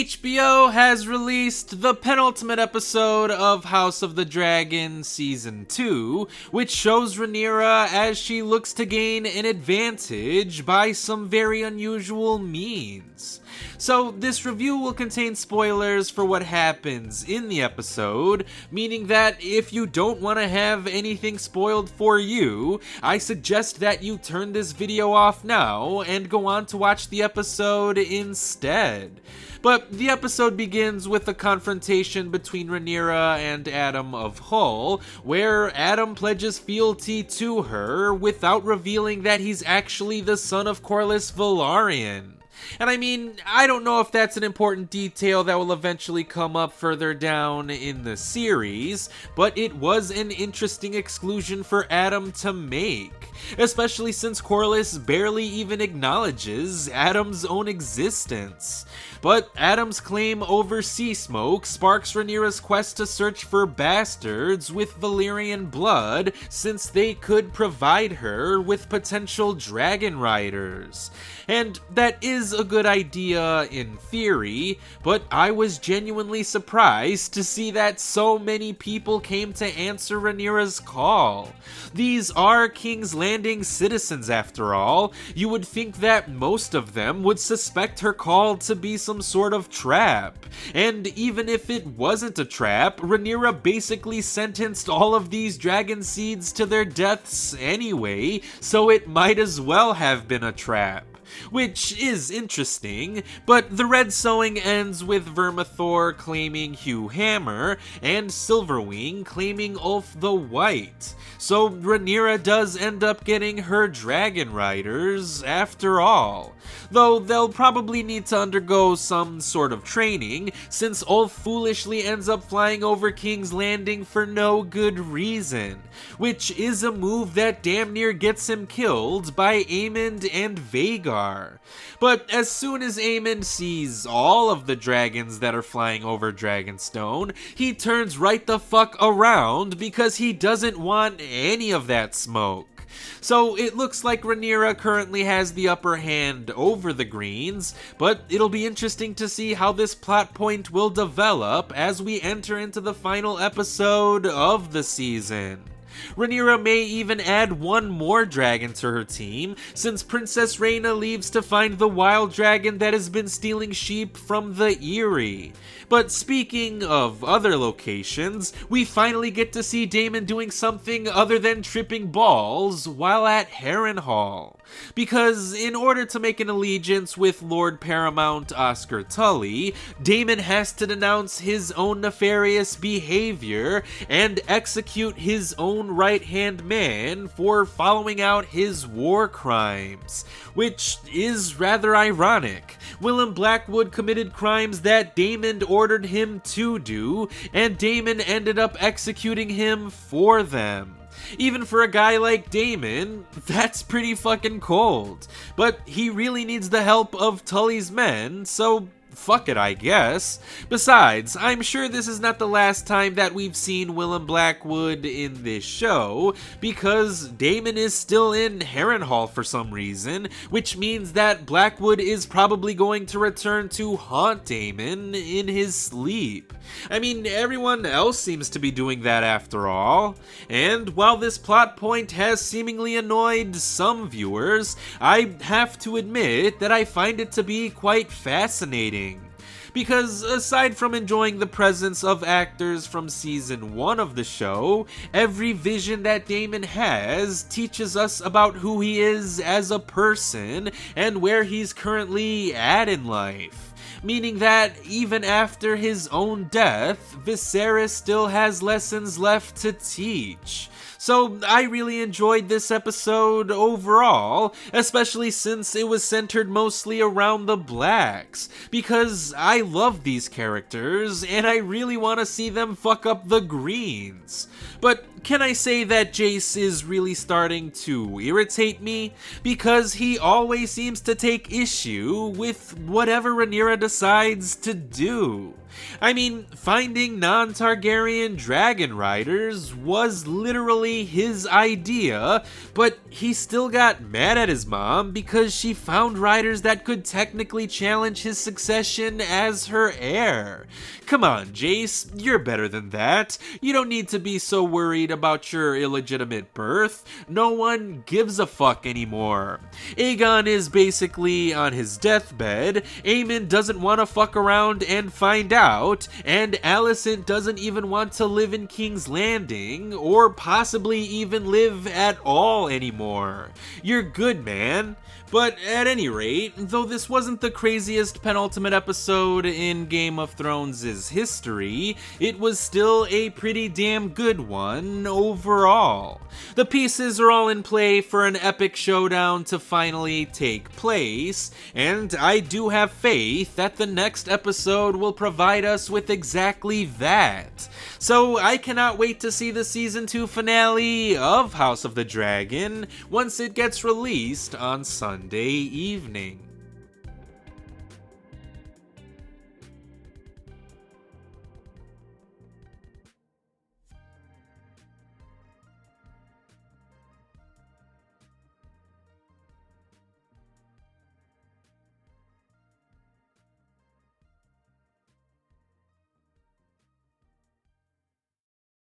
HBO has released the penultimate episode of House of the Dragon Season 2, which shows Rhaenyra as she looks to gain an advantage by some very unusual means. So this review will contain spoilers for what happens in the episode, meaning that if you don't want to have anything spoiled for you, I suggest that you turn this video off now and go on to watch the episode instead. But the episode begins with a confrontation between Rhaenyra and Adam of Hull, where Adam pledges fealty to her without revealing that he's actually the son of Corlys Velaryon. And I mean, I don't know if that's an important detail that will eventually come up further down in the series, but it was an interesting exclusion for Adam to make, especially since Corlys barely even acknowledges Adam's own existence. But Adam's claim over sea smoke sparks Rhaenyra's quest to search for bastards with Valyrian blood, since they could provide her with potential dragon riders. And that is a good idea in theory, but I was genuinely surprised to see that so many people came to answer Rhaenyra's call. These are King's Landing citizens after all. You would think that most of them would suspect her call to be some sort of trap. And even if it wasn't a trap, Rhaenyra basically sentenced all of these dragon seeds to their deaths anyway, so it might as well have been a trap. Which is interesting, but the Red Sowing ends with Vermithor claiming Hugh Hammer and Silverwing claiming Ulf the White. So Rhaenyra does end up getting her dragon riders after all. Though they'll probably need to undergo some sort of training, since Ulf foolishly ends up flying over King's Landing for no good reason, which is a move that damn near gets him killed by Aemond and Vhagar. But as soon as Aemond sees all of the dragons that are flying over Dragonstone, he turns right the fuck around because he doesn't want any of that smoke. So it looks like Rhaenyra currently has the upper hand over the Greens, but it'll be interesting to see how this plot point will develop as we enter into the final episode of the season. Rhaenyra may even add one more dragon to her team, since Princess Rhaena leaves to find the wild dragon that has been stealing sheep from the Eyrie. But speaking of other locations, we finally get to see Daemon doing something other than tripping balls while at Harrenhal. Because in order to make an allegiance with Lord Paramount Oscar Tully, Daemon has to denounce his own nefarious behavior and execute his own right-hand man for following out his war crimes, which is rather ironic. Willem Blackwood committed crimes that Daemon ordered him to do, and Daemon ended up executing him for them. Even for a guy like Daemon, that's pretty fucking cold. But he really needs the help of Tully's men, so fuck it, I guess. Besides, I'm sure this is not the last time that we've seen Willem Blackwood in this show, because Daemon is still in Harrenhal for some reason, which means that Blackwood is probably going to return to haunt Daemon in his sleep. I mean, everyone else seems to be doing that after all. And while this plot point has seemingly annoyed some viewers, I have to admit that I find it to be quite fascinating. Because aside from enjoying the presence of actors from season 1 of the show, every vision that Daemon has teaches us about who he is as a person and where he's currently at in life. Meaning that even after his own death, Viserys still has lessons left to teach. So I really enjoyed this episode overall, especially since it was centered mostly around the Blacks, because I love these characters and I really want to see them fuck up the Greens. But can I say that Jace is really starting to irritate me? Because he always seems to take issue with whatever Rhaenyra decides to do. I mean, finding non-Targaryen dragon riders was literally his idea, but he still got mad at his mom because she found riders that could technically challenge his succession as her heir. Come on, Jace, you're better than that. You don't need to be so worried about your illegitimate birth. No one gives a fuck anymore. Aegon is basically on his deathbed, Aemon doesn't want to fuck around and find out, and Alicent doesn't even want to live in King's Landing, or possibly even live at all anymore. You're good, man. But at any rate, though this wasn't the craziest penultimate episode in Game of Thrones' history, it was still a pretty damn good one overall. The pieces are all in play for an epic showdown to finally take place, and I do have faith that the next episode will provide us with exactly that. So I cannot wait to see the Season 2 finale of House of the Dragon once it gets released on Sunday evening.